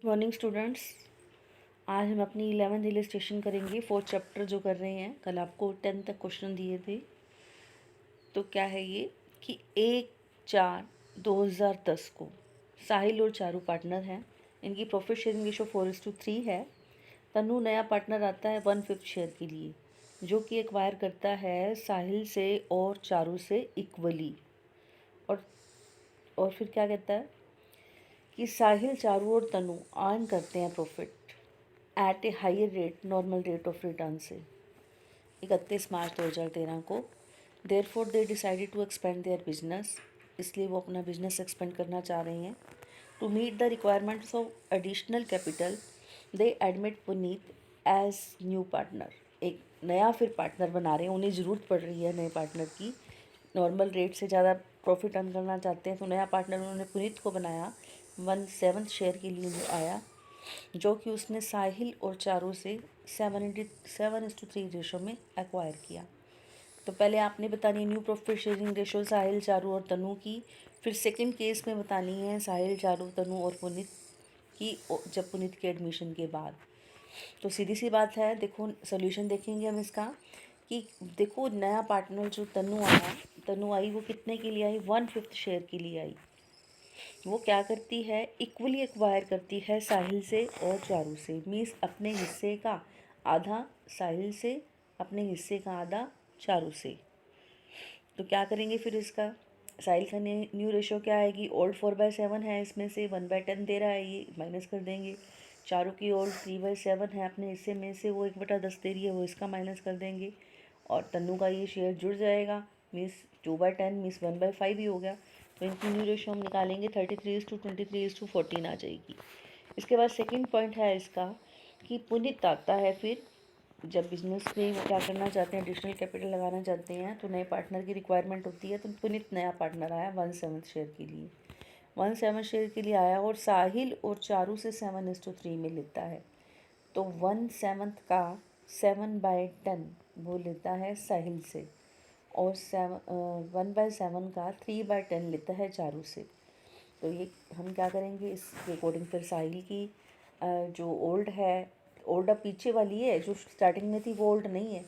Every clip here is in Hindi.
मॉर्निंग स्टूडेंट्स, आज हम अपनी 11th इलस्ट्रेशन करेंगे। 4th चैप्टर जो कर रहे हैं। कल आपको 10 तक क्वेश्चन दिए थे। तो क्या है ये कि 1/4/2010 को साहिल और चारू पार्टनर हैं। इनकी प्रॉफिट शेयरिंग रेशो 4:3 है। तनु नया पार्टनर आता है 1/5 शेयर के लिए, जो कि एक्वायर करता है साहिल से और चारू से इक्वली। और और फिर क्या कहता है कि साहिल, चारू और तनु अर्न करते हैं profit at a higher rate, normal rate of return से 31 मार्च 2013 को। Therefore they decided to expand their business, इसलिए वो अपना बिजनेस एक्सपेंड करना चाह रहे हैं। To meet the requirements of additional capital they admit Puneet as new partner. एक नया फिर पार्टनर बना रहे हैं, उन्हें ज़रूरत पड़ रही है नए पार्टनर की। नॉर्मल रेट से ज़्यादा प्रॉफिट अर्न करना चाहते हैं, तो नया पार्टनर उन्होंने पुनीत को बनाया। 1/7 शेयर के लिए वो आया, जो कि उसने साहिल और चारू से 7:3 रेशो में एक्वायर किया। तो पहले आपने बतानी है न्यू प्रॉफिट शेयरिंग रेशो साहिल, चारू और तनु की। फिर सेकंड केस में बतानी है साहिल, चारू, तनु और पुनीत की, जब पुनीत के एडमिशन के बाद। तो सीधी सी बात है, देखो सोल्यूशन देखेंगे हम इसका कि देखो नया पार्टनर जो तनु आई, वो कितने के लिए आई? 1/5 शेयर के लिए आई। वो क्या करती है? इक्वली एक्वायर करती है साहिल से और चारू से। मीन्स अपने हिस्से का आधा साहिल से, अपने हिस्से का आधा चारू से। तो क्या करेंगे फिर इसका? साहिल का न्यू रेशो क्या आएगी? ओल्ड 4/7 है, इसमें से 1/10 दे रहा है, ये माइनस कर देंगे। चारू की ओल्ड 3/7 है, अपने हिस्से में से वो 1/10 दे रही है, वो इसका माइनस कर देंगे। और तन्नू का ये शेयर जुड़ जाएगा, मीन्स 2/10 मीन्स 1/5 ही हो गया। तो इनकी न्यू रेशो हम निकालेंगे 33:23:14 आ जाएगी। इसके बाद सेकंड पॉइंट है इसका कि पुनीत आता है फिर, जब बिजनेस में वो क्या करना चाहते हैं, एडिशनल कैपिटल लगाना चाहते हैं, तो नए पार्टनर की रिक्वायरमेंट होती है। तो पुनीत नया पार्टनर आया 1/7 शेयर के लिए, 1/7 शेयर के लिए आया और साहिल और चारू से 7:3 में लेता है। तो 1/7 का 7/10 वो लेता है साहिल से, और 1/7 का 3/10 लेता है चारू से। तो ये हम क्या करेंगे इसके अकॉर्डिंग? फिर साहिल की जो ओल्ड अब पीछे वाली है, जो स्टार्टिंग में थी वो ओल्ड नहीं है।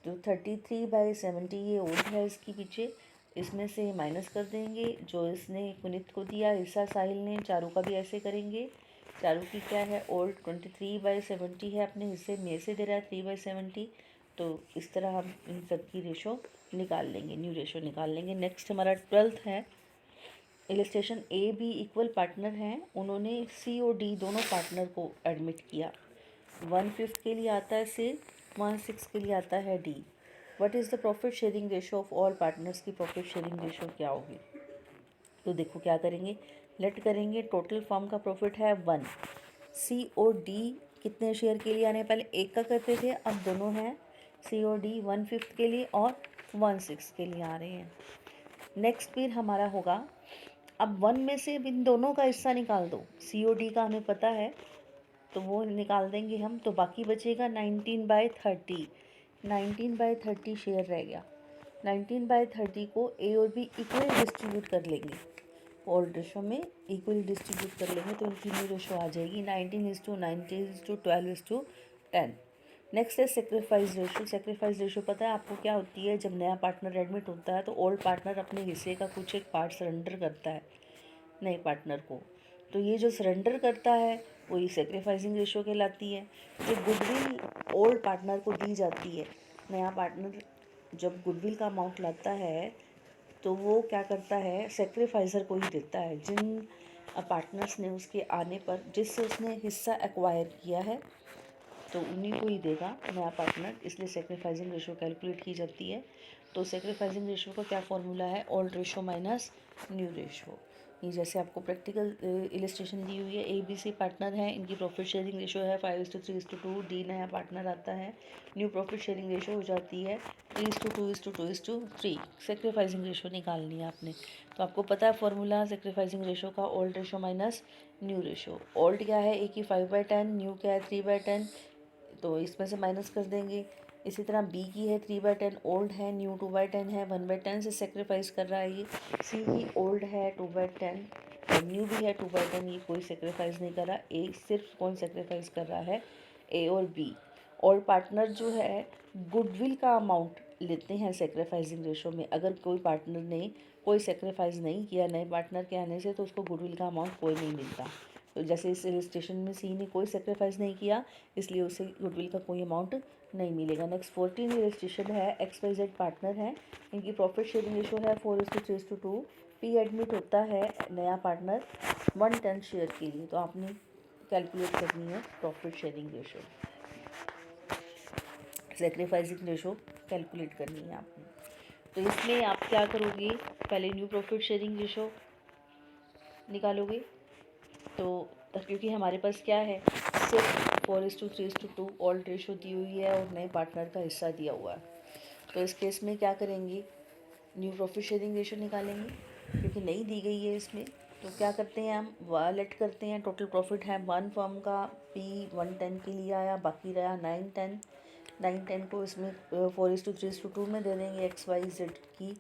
तो 33/70 ये ओल्ड है इसकी पीछे, इसमें से माइनस कर देंगे जो इसने पुनीत को दिया हिस्सा साहिल ने। चारू का भी ऐसे करेंगे। चारू की क्या है? ओल्ड 23/70 है, अपने हिस्से में से दे रहा है 3/70। तो इस तरह हम इन सब की रेशो निकाल लेंगे, न्यू रेशो निकाल लेंगे। नेक्स्ट हमारा 12th है। Illustration A B equal partner हैं, उन्होंने सी और डी दोनों पार्टनर को एडमिट किया। 1/5 के लिए आता है सी, 1/6 के लिए आता है D. What is the profit sharing ratio of all partners की प्रॉफिट शेयरिंग रेशो क्या होगी? तो देखो क्या करेंगे, लेट करेंगे। टोटल फर्म का प्रॉफिट है 1। सी और डी कितने शेयर के लिए आने? पहले एक का करते थे, अब दोनों हैं सी और डी 1/5 के लिए और 1/6 के लिए आ रहे हैं। नेक्स्ट फिर हमारा होगा, अब 1 में से इन दोनों का हिस्सा निकाल दो। सी ओ डी का हमें पता है, तो वो निकाल देंगे हम। तो बाकी बचेगा 19/30। 19/30 शेयर रह गया। 19/30 को ए और बी इक्वली डिस्ट्रीब्यूट कर लेंगे, ओल्ड रेशो में इक्वली डिस्ट्रीब्यूट कर लेंगे, तो इनकी न्यू रेशो आ जाएगी 19:90:12:10। नेक्स्ट है सेक्रीफाइस रेशो। सेक्रीफाइस रेशो पता है आपको क्या होती है? जब नया पार्टनर एडमिट होता है तो ओल्ड पार्टनर अपने हिस्से का कुछ एक पार्ट सरेंडर करता है नए पार्टनर को। तो ये जो सरेंडर करता है वही सेक्रीफाइसिंग रेशो कहलाती है। जो गुडविल ओल्ड पार्टनर को दी जाती है, नया पार्टनर जब गुडविल का अमाउंट लाता है तो वो क्या करता है? सेक्रीफाइजर को ही देता है। जिन पार्टनर्स ने उसके आने पर, जिससे उसने हिस्सा एक्वायर किया है, तो उन्हीं को ही देगा नया पार्टनर, इसलिए सेक्रीफाइसिंग रेशो कैलकुलेट की जाती है। तो सेक्रीफाइसिंग रेशो का क्या फॉर्मूला है? Old ratio minus new ratio. ये जैसे आपको प्रैक्टिकल इलस्ट्रेशन दी हुई है। ए बी सी पार्टनर हैं, इनकी प्रॉफिट शेयरिंग रेशो है 5:3:2। डी नया पार्टनर आता है, न्यू प्रॉफिट शेयरिंग रेशो हो जाती है 3:2:2:3। सेक्रीफाइसिंग रेशो निकालनी है आपने। तो आपको पता है फॉर्मूला सेक्रीफाइसिंग रेशो का, old ratio minus new ratio. Old क्या है? ए की 5/10, न्यू क्या है 3/10, तो इसमें से माइनस कर देंगे। इसी तरह बी की है 3/10, ओल्ड है, न्यू 2/10 है, 1/10 से सेक्रीफाइस कर रहा है ये। सी की ओल्ड है 2/10, 2/10 न्यू भी है 2/10, ये कोई सेक्रीफाइस नहीं कर रहा। ए सिर्फ कौन सेक्रीफाइस कर रहा है, ए और बी। और पार्टनर जो है गुडविल का अमाउंट लेते हैं सेक्रीफाइसिंग रेशो में। अगर कोई पार्टनर ने कोई सेक्रीफाइस नहीं किया नए पार्टनर के आने से तो उसको गुडविल का अमाउंट कोई नहीं मिलता। तो जैसे इस इलस्ट्रेशन में सी ने कोई सेक्रीफाइस नहीं किया, इसलिए उसे गुडविल का कोई अमाउंट नहीं मिलेगा। नेक्स्ट 14 इलस्ट्रेशन है, XYZ पार्टनर है, इनकी प्रॉफिट शेयरिंग रेशो है 4:3:2। पी एडमिट होता है नया पार्टनर 1/10 शेयर के लिए। तो आपने कैलकुलेट करनी है profit sharing ratio, sacrificing ratio calculate करनी है आपने। तो इसमें आप क्या करोगे, पहले न्यू प्रॉफिट शेयरिंग रेशो निकालोगे। तो क्योंकि हमारे पास क्या है, सिर्फ 4:3:2 ओल्ड रेशो दी हुई है और नए पार्टनर का हिस्सा दिया हुआ है। तो इस केस में क्या करेंगे, न्यू प्रॉफिट शेयरिंग रेशो निकालेंगे, क्योंकि नहीं दी गई है इसमें। तो क्या करते हैं, हम वालेट करते हैं। टोटल प्रॉफिट है 1 फर्म का, P 110 के लिए आया, बाकी रहा 910 को इसमें 4:3:2 में दे देंगे। XYZ की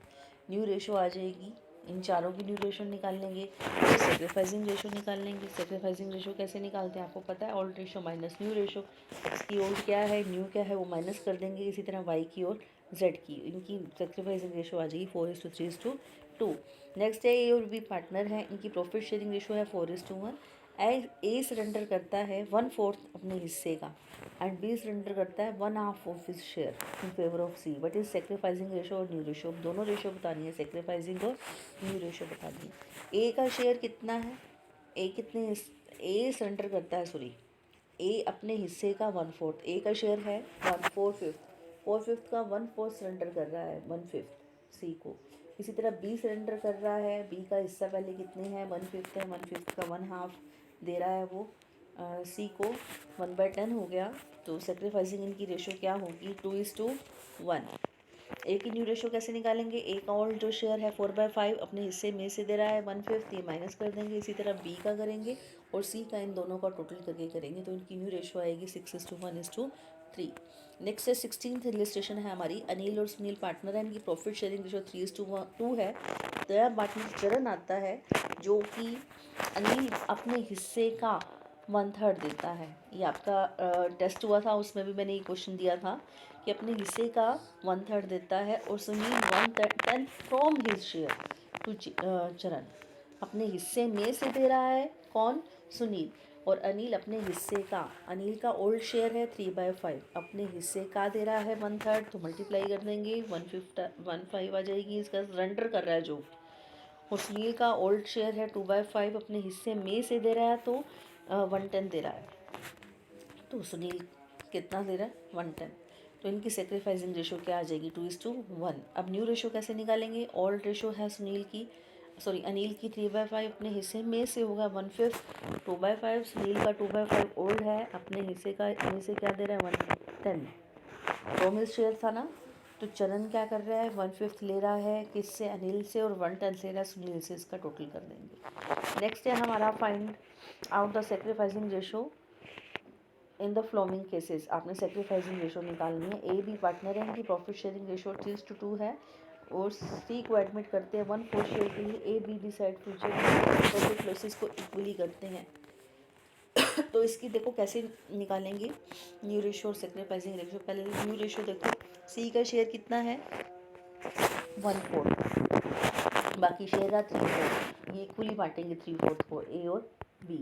न्यू रेशो आ जाएगी, इन चारों की न्यू रेशो निकाल लेंगे। फिर सेक्रीफाइसिंग रेशो निकाल लेंगे। सेक्रीफाइसिंग रेशो कैसे निकालते हैं आपको पता है, old ratio minus new ratio. X की ओल्ड क्या है, न्यू क्या है, वो माइनस कर देंगे। इसी तरह वाई की और जेड की, इनकी सेक्रीफाइसिंग रेशो आ जाएगी 4:3:2। नेक्स्ट है ए और बी पार्टनर हैं, इनकी प्रॉफिट शेयरिंग रेशो है 4:1। ए सरेंडर करता है 1/4 अपने हिस्से का एंड बी सरेंडर करता है 1/2 of his share in favour of C. What is sacrificing ratio और न्यू रेशो, दोनों रेशो बतानी है, सेक्रीफाइसिंग और न्यू रेशो बतानी है। ए का शेयर कितना है, ए सरेंडर करता है, सॉरी, ए अपने हिस्से का 1/4, ए का शेयर है 4/5 का 1/4 सरेंडर कर रहा है 1/5 सी को। इसी तरह बी सरेंडर कर रहा है, बी का हिस्सा पहले कितने हैं 1/5 है, 1/5 का 1/2 दे रहा है वो सी को, 1/10 हो गया। तो सेक्रीफाइसिंग इनकी रेशो क्या होगी, 2:1। ए की न्यू रेशो कैसे निकालेंगे, ए का ओल्ड जो शेयर है 4/5 अपने हिस्से में से दे रहा है 1/5, ये माइनस कर देंगे। इसी तरह बी का करेंगे और सी का, इन दोनों का टोटल करके करेंगे। तो इनकी न्यू रेशो आएगी 6:1:3। नेक्स्ट है 16th इलस्ट्रेशन है हमारी, अनिल और सुनील पार्टनर है, इनकी प्रॉफिट शेयरिंग रेशो 3:2 है। नया पार्टनर चरण आता है जो कि अनिल अपने हिस्से का 1/3 देता है। ये आपका टेस्ट हुआ था, उसमें भी मैंने ये क्वेश्चन दिया था कि अपने हिस्से का 1/3 देता है। और Sunil 1/10 from his share to Charan, अपने हिस्से में से दे रहा है कौन, सुनील। और अनिल अपने हिस्से का, अनिल का ओल्ड शेयर है 3/5, अपने हिस्से का दे रहा है 1/3, तो मल्टीप्लाई कर देंगे 1/5 आ जाएगी, इसका सरेंडर कर रहा है जो। और सुनील का ओल्ड शेयर है 2/5, अपने हिस्से में से दे रहा है तो 1/10 दे रहा है। तो सुनील कितना दे रहा है 1/10। तो इनकी सेक्रीफाइसिंग रेशो क्या आ जाएगी 2:1। अब न्यू रेशो कैसे निकालेंगे, ओल्ड रेशो है सुनील की, सॉरी अनिल की 3/5, अपने हिस्से में से होगा 1/5, 2/5, सुनील का 2/5 ओल्ड है, अपने हिस्से का में से क्या दे रहा है 1/10, प्रोमिस शेयर था ना। तो चरण क्या कर रहा है 1/5 ले रहा है किससे, अनिल से, और 1/10 ले रहा है सुनील से, इसका टोटल कर देंगे। नेक्स्ट है हमारा find out the sacrificing ratio in the flowing cases. आपने सेक्रीफाइसिंग रेशो निकालनी है। ए बी पार्टनर है, इनकी प्रॉफिट शेयरिंग रेशो 3:2 है और सी को एडमिट करते हैं 1/4 शेयर के लिए। A be decide future profit losses को इक्वली करते हैं। तो इसकी देखो कैसे निकालेंगे न्यू रेशो और सेक्रीफाइसिंग रेशो। पहले न्यू रेशो देखो, सी का शेयर कितना है 1/4, बाकी शेयर रहा 3/4, ये इक्वली बांटेंगे 3/4 को, ए और बी।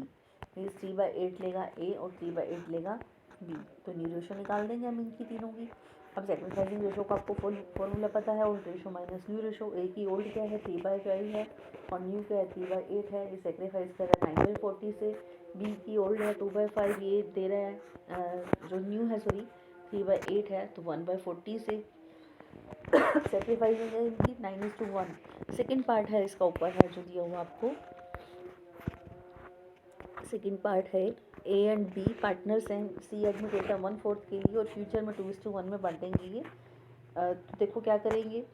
मीन्स 3/8 लेगा ए और 3/8 लेगा बी। तो न्यू रेशो निकाल देंगे हम इनकी तीनों की। अब सेक्रीफाइसिंग रेशो का आपको फॉर्मूला पता है, old ratio minus new ratio. A की ओल्ड क्या है 3/5 है और न्यू क्या है 3/8 है, ये सेक्रीफाइस कर रहा है 9/40 से। बी की ओल्ड है 2/5, ये दे रहा है जो न्यू है सॉरी 3/8 है, तो 1/40 से सेक्रीफाइसिंग है इनकी 9:1। सेकेंड पार्ट है इसका, ऊपर है जो दिया हुआ आपको, सेकेंड पार्ट है ए एंड बी पार्टनर्स हैं, सी एडमिट होता है 1/4 के लिए और फ्यूचर में 2:1 में बांटेंगे ये। तो देखो क्या करेंगे,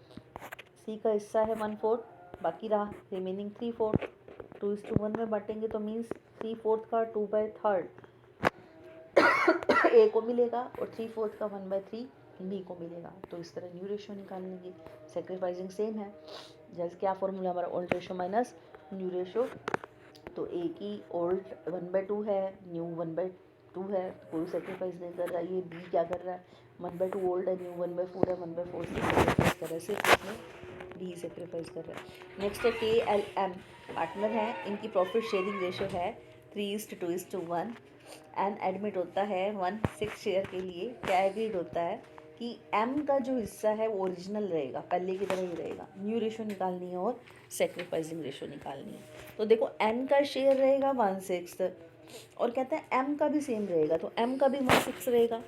सी का हिस्सा है 1/4, बाकी रहा रिमेनिंग 3/4, 2:1 में बांटेंगे तो मीन्स 3/4 का 2/3 ए को मिलेगा और 3/4 का 1/3 बी को मिलेगा। तो इस तरह न्यू रेशो निकाल लेंगे। सेक्रीफाइसिंग सेम है, जैसे क्या फॉर्मूला हमारा, old ratio minus new ratio तो ए की ओल्ड 1/2 है, न्यू 1/2 है, तो कोई सेक्रीफाइस नहीं कर रहा। ये बी क्या कर रहा है, 1/2 ओल्ड है, न्यू 1/4 है, 1/4 से सेक्रीफाइस कर रहा है, सिर्फ इसमें बी सेक्रीफाइस कर रहा है। नेक्स्ट है के एल एम, पार्टनर है, इनकी प्रॉफिट शेयरिंग रेशो है 3:2:1 एंड एडमिट होता है 1/6 शेयर के लिए। क्या एग्रीड होता है कि एम का जो हिस्सा है वो ओरिजिनल रहेगा, पहले की तरह ही रहेगा। न्यू रेशो निकालनी है और सेक्रीफाइसिंग रेशो निकालनी है। तो देखो एन का शेयर रहेगा 1/6 और कहता है एम का भी सेम रहेगा, तो एम का भी 1/6 रहेगा।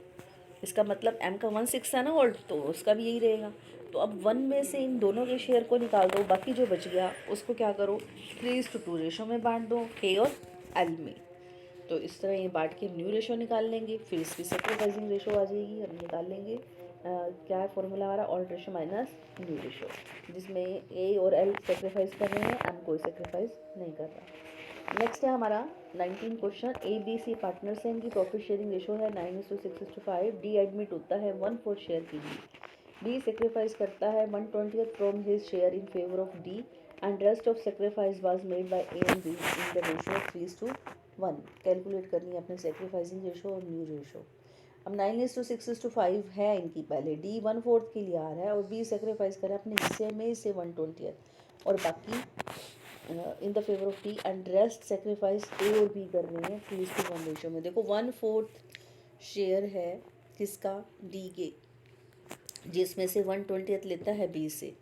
इसका मतलब एम का 1/6 है ना और तो उसका भी यही रहेगा। तो अब 1 में से इन दोनों के शेयर को निकाल दो, बाकी जो बच गया उसको क्या करो 3:2 रेशो में बांट दो, के और एल में। तो इस तरह ये बांट के न्यू रेशो निकाल लेंगे, फिर इसकी सेक्रीफाइसिंग रेशो आ जाएगी, हम निकाल लेंगे। क्या है फॉर्मूला हमारा, old ratio minus new ratio, जिसमें ए और एल सेक्रीफाइस कर रहे हैं, एम कोई सेक्रीफाइस नहीं कर रहा। नेक्स्ट है हमारा 19 question, A B C partners हैं, इनकी प्रॉफिट शेयरिंग रेशो है 9:6:5। डी एडमिट होता है 1/4 शेयर के लिए। बी सेक्रीफाइस करता है 1/20 from his share in favour of D and rest of sacrifice was made by A and be in the ratio 3:1। Calculate करनी है अपने सेक्रीफाइसिंग रेशो और न्यू रेशो। अब 9:6:5 है इनकी, पहले डी 1/4 के लिए आ रहा है और बी सेक्रीफाइस कर रहा है अपने हिस्से में से 1/20 और बाकी in the favour of D and rest sacrifice A और बी कर रहे हैं 3:1 रेशो में। देखो 1/4 शेयर है किसका, डी के, जिसमें से 1/20 लेता है बी से,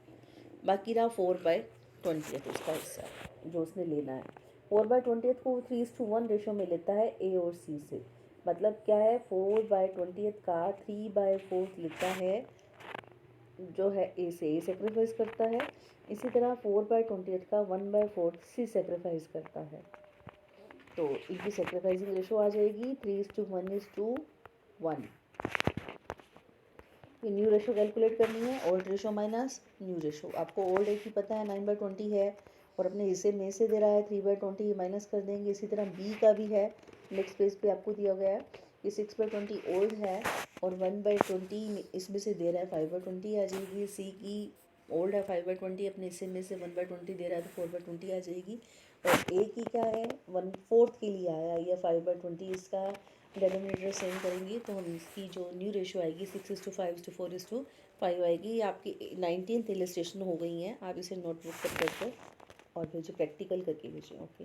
बाकी रहा 4/20 उसका हिस्सा जो उसने लेना है। 4/20 को 3:1 रेशो में लेता है ए और सी से। मतलब क्या है, 4/20 का 3/4 लेता है जो है ए से, ए सेक्रीफाइस करता है। इसी तरह 4/20 का 1/4 सी सेक्रीफाइस करता है। तो इनकी सेक्रीफाइसिंग रेशो आ जाएगी 3:1:1। ये न्यू रेशो कैलकुलेट करनी है, old ratio minus new ratio. आपको ओल्ड एक ही पता है 9/20 है और अपने हिस्से में से दे रहा है 3/20, माइनस कर देंगे। इसी तरह बी का भी है, नेक्स्ट पेज पे आपको दिया गया है कि 6/20 ओल्ड है और 1/20 इसमें से दे रहा है 5/20 आ जाएगी। सी की ओल्ड है 5/20, अपने हिस्से में से 1/20 दे रहा है तो 4/20 आ जाएगी। और ए की क्या है 1/4 के लिए आया या 5/20, इसका डेनोमिनेटर सेम करेंगे तो हम इसकी जो न्यू रेशो आएगी 6:5:4:5 आएगी। ये आपकी 19th इलस्ट्रेशन हो गई हैं, आप इसे नोटबुक पर कर और फिर जो प्रैक्टिकल करके भेजें। ओके।